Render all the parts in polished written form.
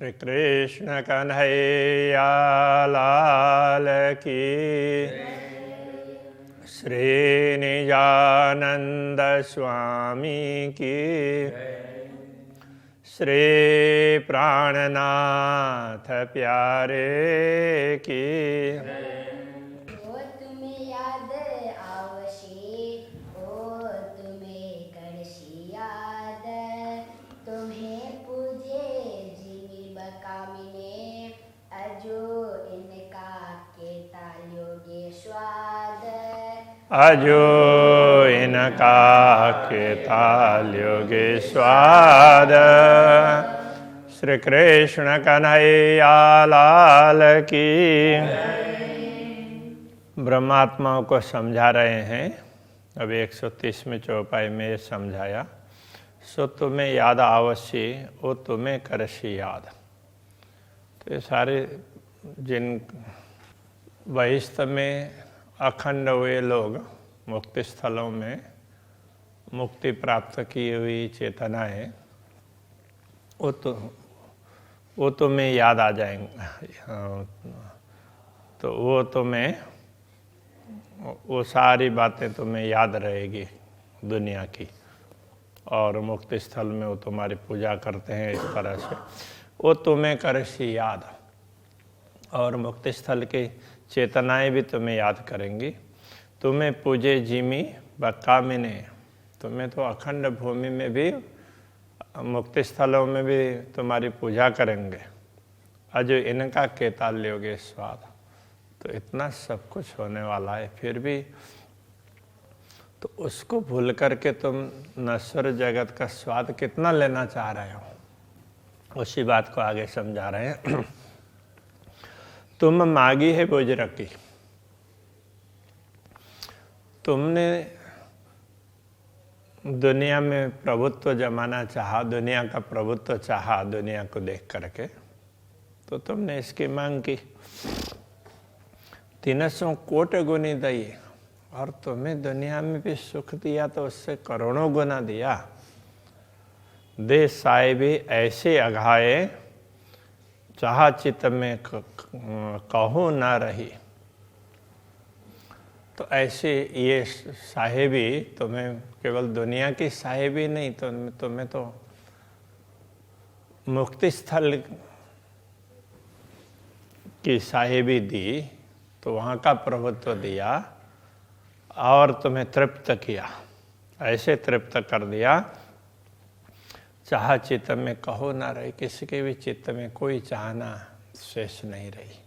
श्री कृष्ण कन्हैया लाल की, श्री निजानंद स्वामी की, श्री प्राणनाथ प्यारे की। अजो इनका के ताल्योगे स्वाद। श्री कृष्ण कन्हैया लाल की। ब्रह्मात्माओं को समझा रहे हैं। अब 130वें चौपाई में ये समझाया, सो तुम्हें याद आवश्य वो तुम्हें करशी याद। तो ये सारे जिन बहिष्ठ में अखंड हुए लोग, मुक्ति स्थलों में मुक्ति प्राप्त की हुई चेतना है, वो तुम्हें याद आ जाएंगे। तो वो तुम्हें, वो सारी बातें तुम्हें याद रहेगी दुनिया की, और मुक्ति स्थल में वो तुम्हारी पूजा करते हैं इस तरह से, वो तुम्हें करशी याद। और मुक्ति स्थल की चेतनाएं भी तुम्हें याद करेंगी। तुम्हें पूजे जिमी बकामिने, तुम्हें तो अखंड भूमि में भी मुक्ति स्थलों में भी तुम्हारी पूजा करेंगे। अजो इनका केताल्योगे स्वाद। तो इतना सब कुछ होने वाला है, फिर भी तो उसको भूल करके तुम नश्वर जगत का स्वाद कितना लेना चाह रहे हो, उसी बात को आगे समझा रहे हैं। तुम मागी है बुजरकी, तुमने दुनिया में प्रभुत्व जमाना चाहा, दुनिया का प्रभुत्व चाहा दुनिया को देख करके, तो तुमने इसकी मांग की। 300 कोट गुनी दई, और तुम्हें दुनिया में भी सुख दिया तो उससे करोड़ों गुना दिया। दे साहिबी ऐसे अघाए, चाहा चित्त में कहूँ ना रही। तो ऐसे ये साहिबी तुम्हें केवल दुनिया की साहिबी नहीं, तुम्हें तो मुक्ति स्थल की साहिबी दी, तो वहाँ का प्रभुत्व दिया और तुम्हें तृप्त किया, ऐसे तृप्त कर दिया चाह चित्त में कहो ना रही। किसी के भी चित्त में कोई चाहना शेष नहीं रही।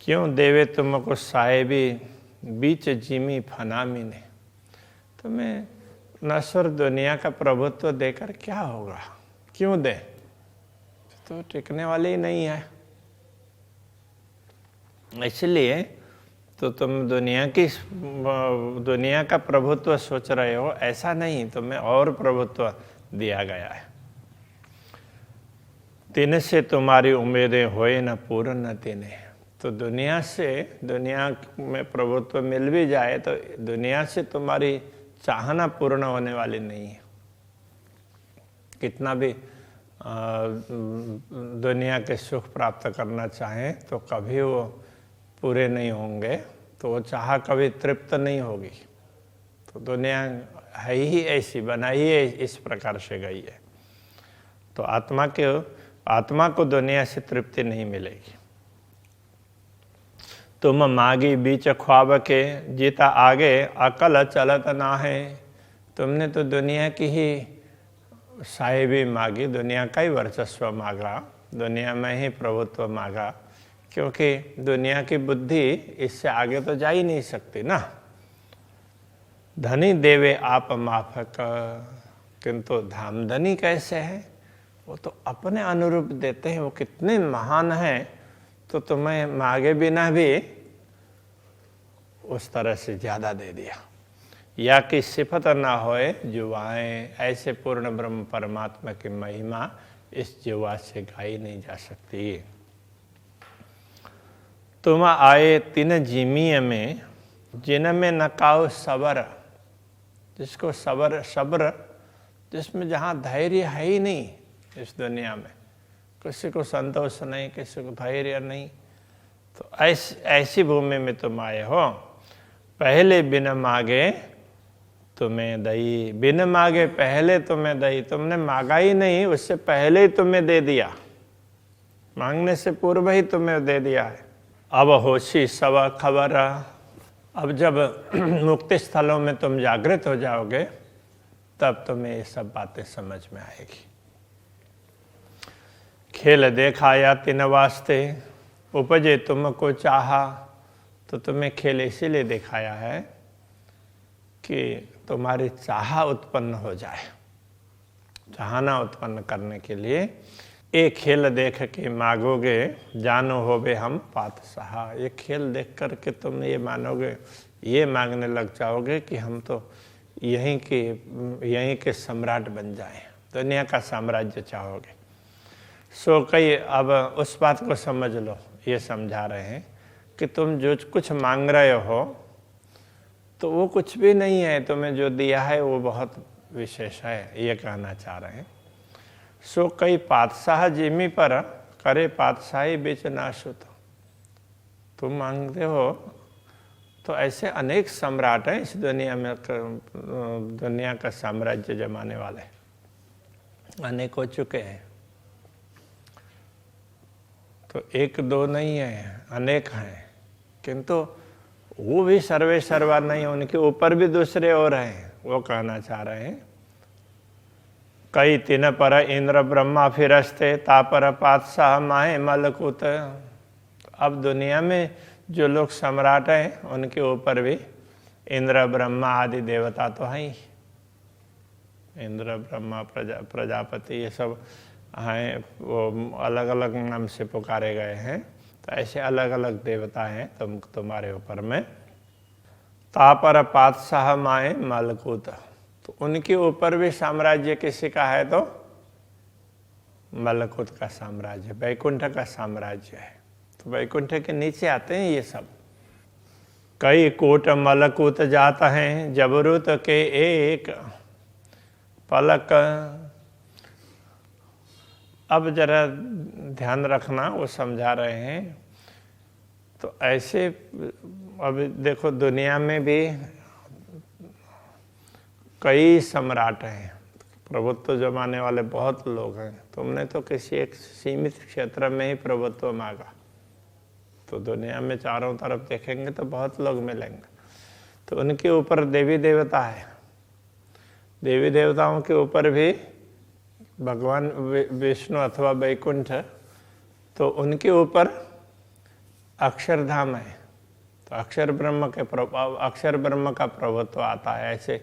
क्यों देवे तुमको साहिबी बीच जिमी फनामी ने, तुम्हें नश्वर दुनिया का प्रभुत्व देकर क्या होगा, क्यों दे, तो टिकने वाले ही नहीं है। इसलिए तो तुम दुनिया का प्रभुत्व सोच रहे हो, ऐसा नहीं, तुम्हें और प्रभुत्व दिया गया है। तिन से तुम्हारी उम्मीदें होए न पूर्ण न तिने। तो दुनिया में प्रभुत्व मिल भी जाए तो दुनिया से तुम्हारी चाहना पूर्ण होने वाली नहीं है। कितना भी दुनिया के सुख प्राप्त करना चाहें तो कभी वो पूरे नहीं होंगे, तो वो चाह कभी तृप्त नहीं होगी। तो दुनिया है ही ऐसी, बनाई ही इस प्रकार से गई है। तो आत्मा को दुनिया से तृप्ति नहीं मिलेगी। तुम मागी बीच ख्वाब के, जीता आगे अकल चलत ना है। तुमने तो दुनिया की ही साहिबी मांगी, दुनिया का ही वर्चस्व मांगा, दुनिया में ही प्रभुत्व मांगा, क्योंकि दुनिया की बुद्धि इससे आगे तो जा ही नहीं सकती ना। धनी देवे आप माफक, किंतु धामधनी कैसे है, वो तो अपने अनुरूप देते हैं। वो कितने महान हैं, तो तुम्हें मांगे बिना भी उस तरह से ज्यादा दे दिया। या कि सिफत ना होए जुवाएं, ऐसे पूर्ण ब्रह्म परमात्मा की महिमा इस जुवा से गाई नहीं जा सकती। तुम आए तीन जिमीय में, जिनमें नकाओ सबर, जिसको सब्र, जिसमें जहाँ धैर्य है ही नहीं इस दुनिया में, किसी को संतोष नहीं, किसी को धैर्य नहीं। तो ऐसी भूमि में तुम आए हो। पहले बिन मांगे तुम्हें दई, बिन मांगे पहले तुम्हें दई। तुमने मांगा ही नहीं, उससे पहले ही तुम्हें दे दिया, मांगने से पूर्व ही तुम्हें दे दिया है। अब होशी सब खबर। अब जब मुक्ति स्थलों में तुम जागृत हो जाओगे तब तुम्हें ये सब बातें समझ में आएगी। खेल देखाया तिन वास्ते, उपजे तुमको चाहा। तो तुम्हें खेल इसीलिए दिखाया है कि तुम्हारी चाह उत्पन्न हो जाए। चाहना उत्पन्न करने के लिए एक खेल देख के मांगोगे, जानो होवे हम पातशाह। ये खेल देख करके तुम ये मानोगे, ये मांगने लग जाओगे कि हम तो यहीं के सम्राट बन जाएं, दुनिया का साम्राज्य चाहोगे। सो कई अब उस बात को समझ लो, ये समझा रहे हैं कि तुम जो कुछ मांग रहे हो तो वो कुछ भी नहीं है, तुम्हें जो दिया है वो बहुत विशेष है, ये कहना चाह रहे हैं। सो कई पातशाह जिमी पर करे पातशाही बीच नाशुत। तुम मांगते हो तो ऐसे अनेक सम्राट हैं इस दुनिया में, दुनिया का साम्राज्य जमाने वाले अनेक हो चुके हैं। तो एक दो नहीं है, अनेक हैं, किंतु वो भी सर्वे सर्वा नहीं, उनके ऊपर भी दूसरे और हैं, वो कहना चाह रहे हैं। कई तिन पर इंद्र ब्रह्मा फिरस्ते, तापर पातशाह माहे मलकुत। अब दुनिया में जो लोग सम्राट हैं उनके ऊपर भी इंद्र ब्रह्मा आदि देवता तो हैं ही। इंद्र ब्रह्मा प्रजापति ये सब हैं, वो अलग अलग नाम से पुकारे गए हैं। तो ऐसे अलग अलग देवता हैं तुम्हारे ऊपर में। तापर पातशाह माए मलकुत। तो उनके ऊपर भी साम्राज्य किसी का है तो मलकुत का साम्राज्य, वैकुंठ का साम्राज्य है। तो वैकुंठ के नीचे आते हैं ये सब। कई कोट मलकुत जाता है, जबरूत के एक पलक। अब जरा ध्यान रखना, वो समझा रहे हैं। तो ऐसे अब देखो दुनिया में भी कई सम्राट हैं, प्रभुत्व जमाने वाले बहुत लोग हैं। तुमने तो किसी एक सीमित क्षेत्र में ही प्रभुत्व मांगा, तो दुनिया में चारों तरफ देखेंगे तो बहुत लोग मिलेंगे। तो उनके ऊपर देवी देवता है, देवी देवताओं के ऊपर भी भगवान विष्णु अथवा वैकुंठ, तो उनके ऊपर अक्षरधाम है। तो अक्षर ब्रह्म का प्रभुत्व आता है। ऐसे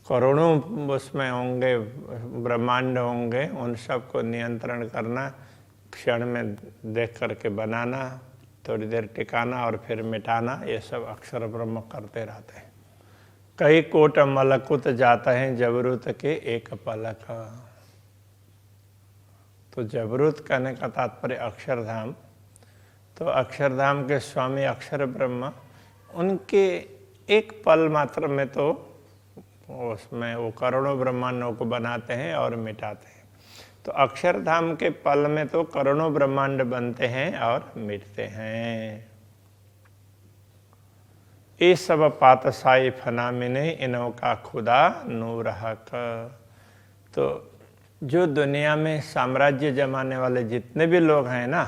करोड़ों उसमें होंगे, ब्रह्मांड होंगे, उन सब को नियंत्रण करना, क्षण में देख करके बनाना, थोड़ी देर टिकाना और फिर मिटाना, ये सब अक्षर ब्रह्म करते रहते हैं। कई कोट मलकुत जाता है, जबरूत के एक पलक। तो जबरूत कहने का तात्पर्य अक्षरधाम। तो अक्षरधाम के स्वामी अक्षर ब्रह्म, उनके एक पल मात्र में तो उसमें वो करोड़ों ब्रह्मांडों को बनाते हैं और मिटाते हैं। तो अक्षरधाम के पल में तो करोड़ों ब्रह्मांड बनते हैं और मिटते हैं। ये सब पातशाही फनामिने इनों का खुदा नूर हक। तो जो दुनिया में साम्राज्य जमाने वाले जितने भी लोग हैं ना,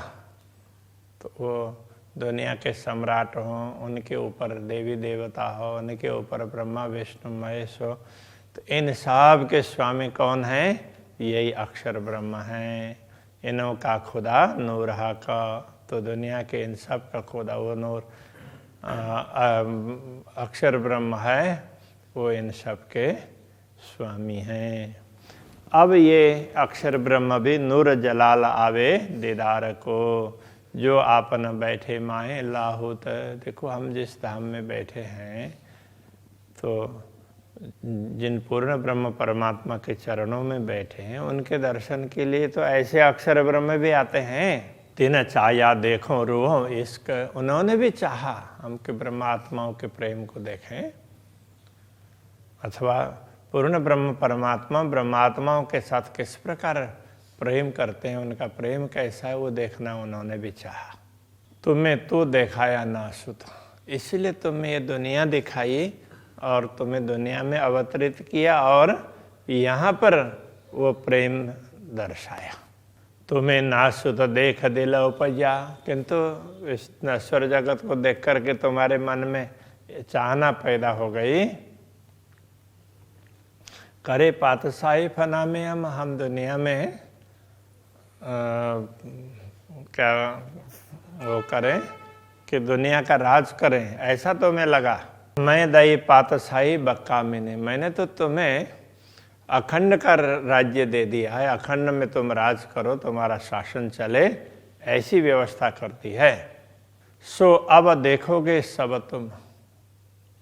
तो वो दुनिया के सम्राट हों, उनके ऊपर देवी देवता हो, उनके ऊपर ब्रह्मा विष्णु महेश हो, तो इन सब के स्वामी कौन हैं? यही अक्षर ब्रह्म हैं। इनों का खुदा नूर का। तो दुनिया के इन सब का खुदा वो नूर अक्षर ब्रह्म है, वो इन सब के स्वामी हैं। अब ये अक्षर ब्रह्म भी नूर जलाल आवे दीदार को, जो आपन बैठे माए लाहुत। देखो हम जिस धाम में बैठे हैं, तो जिन पूर्ण ब्रह्म परमात्मा के चरणों में बैठे हैं, उनके दर्शन के लिए तो ऐसे अक्षर ब्रह्म भी आते हैं। तिन चाया देखो रूह इश्क, उन्होंने भी चाहा हम के ब्रह्मात्माओं के प्रेम को देखें। अथवा पूर्ण ब्रह्म परमात्मा ब्रह्मात्माओं के साथ किस प्रकार प्रेम करते हैं, उनका प्रेम कैसा है वो देखना उन्होंने भी चाहा। तुम्हें तो दिखाया नासुत, इसलिए तुम्हें ये दुनिया दिखाई और तुम्हें दुनिया में अवतरित किया और यहाँ पर वो प्रेम दर्शाया। तुम्हें नासुत देख दिल उपजा, किंतु इस नश्वर जगत को देख करके तुम्हारे मन में चाहना पैदा हो गई। करे पातशाही फना में हम दुनिया में क्या वो करें कि दुनिया का राज करें, ऐसा तुम्हें लगा। मैं दई पातशाही बक्का मैंने तो तुम्हें अखंड का राज्य दे दिया है, अखंड में तुम राज करो, तुम्हारा शासन चले, ऐसी व्यवस्था करती है। सो अब देखोगे सब तुम,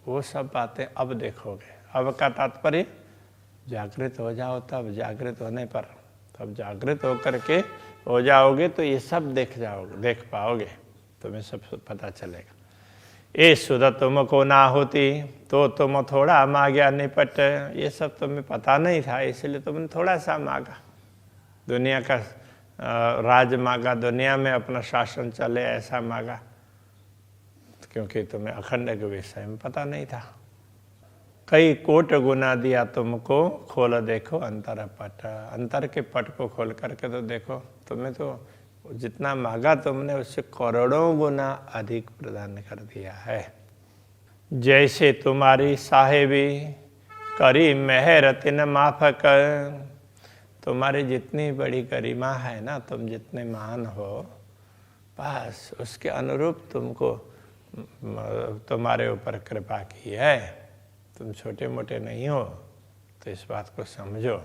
वो सब बातें अब देखोगे। अब का तात्पर्य जागृत हो जाओ, तब जागृत होने पर तब जागृत होकर के हो जाओगे तो ये सब देख पाओगे, तुम्हें सब पता चलेगा। ये सुधा तुमको ना होती तो तुम थोड़ा मांगा निपट, ये सब तुम्हें पता नहीं था इसलिए तुमने थोड़ा सा मांगा, दुनिया का राज मांगा, दुनिया में अपना शासन चले ऐसा मांगा, क्योंकि तुम्हें अखंड के विषय में पता नहीं था। कई कोट गुना दिया तुमको, खोल देखो अंतर पट, अंतर के पट को खोल करके तो देखो, तुम्हें तो जितना मांगा तुमने उससे करोड़ों गुना अधिक प्रदान कर दिया है। जैसे तुम्हारी साहेबी करी मेहर तिन माफ कर, तुम्हारी जितनी बड़ी गरिमा है ना, तुम जितने महान हो, बस उसके अनुरूप तुमको तुम्हारे ऊपर कृपा की है। तुम छोटे मोटे नहीं हो, तो इस बात को समझो।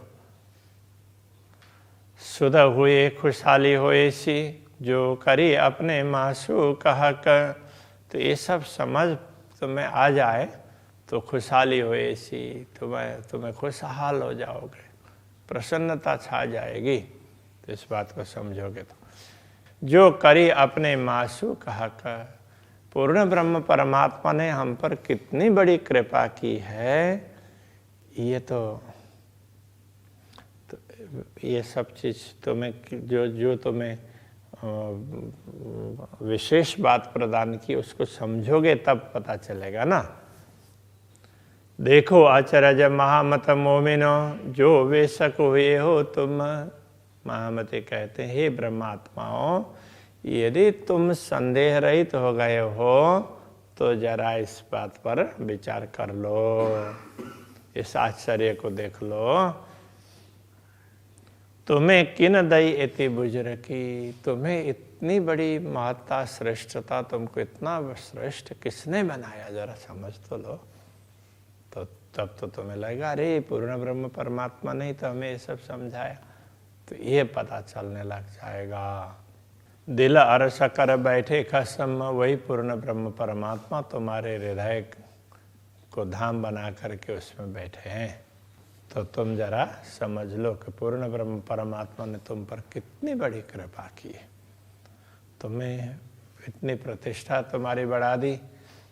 सुध हुए खुशहाली होए सी, जो करी अपने मासू कहा कर, तो ये सब समझ तुम्हें आ जाए तो खुशहाली होए सी, तुम्हें खुशहाल हो जाओगे, प्रसन्नता छा जाएगी। तो इस बात को समझोगे तो जो करी अपने मासू कहा कर, पूर्ण ब्रह्म परमात्मा ने हम पर कितनी बड़ी कृपा की है, ये तो ये सब चीज़ तुम्हें जो तुम्हें विशेष बात प्रदान की उसको समझोगे तब पता चलेगा ना। देखो आचरज महामत मोमिनो, जो वेशक हुए हो तुम, महामते कहते हैं हे ब्रह्मात्माओं, यदि तुम संदेह रहित हो गए हो तो जरा इस बात पर विचार कर लो, इस आश्चर्य को देख लो। तुम्हें किन दई इति बुजुर्गी, तुम्हें इतनी बड़ी महत्ता श्रेष्ठता, तुमको इतना श्रेष्ठ किसने बनाया, जरा समझ तो लो। तो तब तो तुम्हें लगेगा अरे पूर्ण ब्रह्म परमात्मा नहीं तो हमें ये सब समझाया, तो ये पता चलने लग जाएगा। दिल अरस कर बैठे खसम, वही पूर्ण ब्रह्म परमात्मा तुम्हारे हृदय को धाम बना करके उसमें बैठे हैं। तो तुम जरा समझ लो कि पूर्ण ब्रह्म परमात्मा ने तुम पर कितनी बड़ी कृपा की है, तुम्हें इतनी प्रतिष्ठा तुम्हारी बढ़ा दी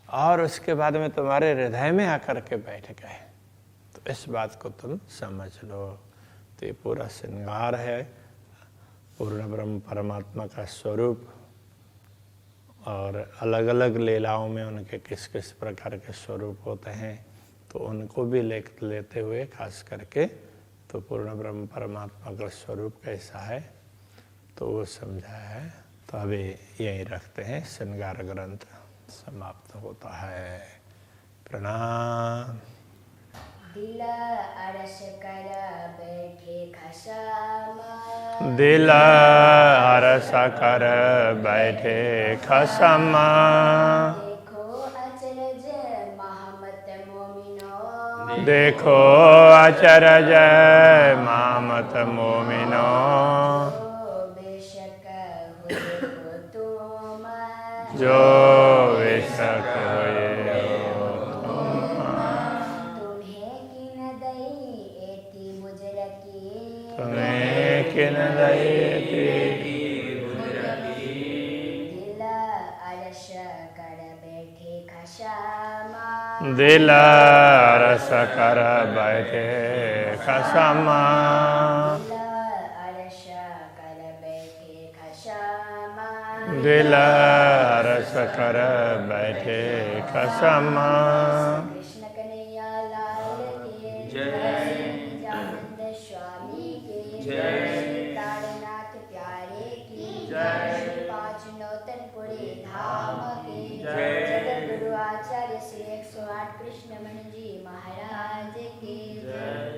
और उसके बाद में तुम्हारे हृदय में आकर के बैठ गए। तो इस बात को तुम समझ लो। तो ये पूरा श्रृंगार है पूर्ण ब्रह्म परमात्मा का स्वरूप, और अलग अलग लीलाओं में उनके किस किस प्रकार के स्वरूप होते हैं, तो उनको भी लेते हुए खास करके तो पूर्ण ब्रह्म परमात्मा का स्वरूप कैसा है तो वो समझाया है। तो अभी यहीं रखते हैं, श्रृंगार ग्रंथ समाप्त होता है। प्रणाम। दिल अरस कर बैठे खसमा, दिल अरस कर बैठे खसमा, देखो अचरज मामत मोमिनो, जो बेशक हुए हो तुम, तुम्हें किन दई एति बुजुर्गी, दिल अरस कर बैठे खसमा, दिल अरस कर बैठे खसमा, दिल अरस दिल अरस कर बैठे खसम। कृष्ण कन्हैया लाल के जय। नित्यानंद स्वामी के जय। तारनाथ प्यारे की जय। पाँच नौतनपुरी धाम के जय। जगत गुरु आचार्य श्री 108 कृष्णमणि जी महाराज के जय।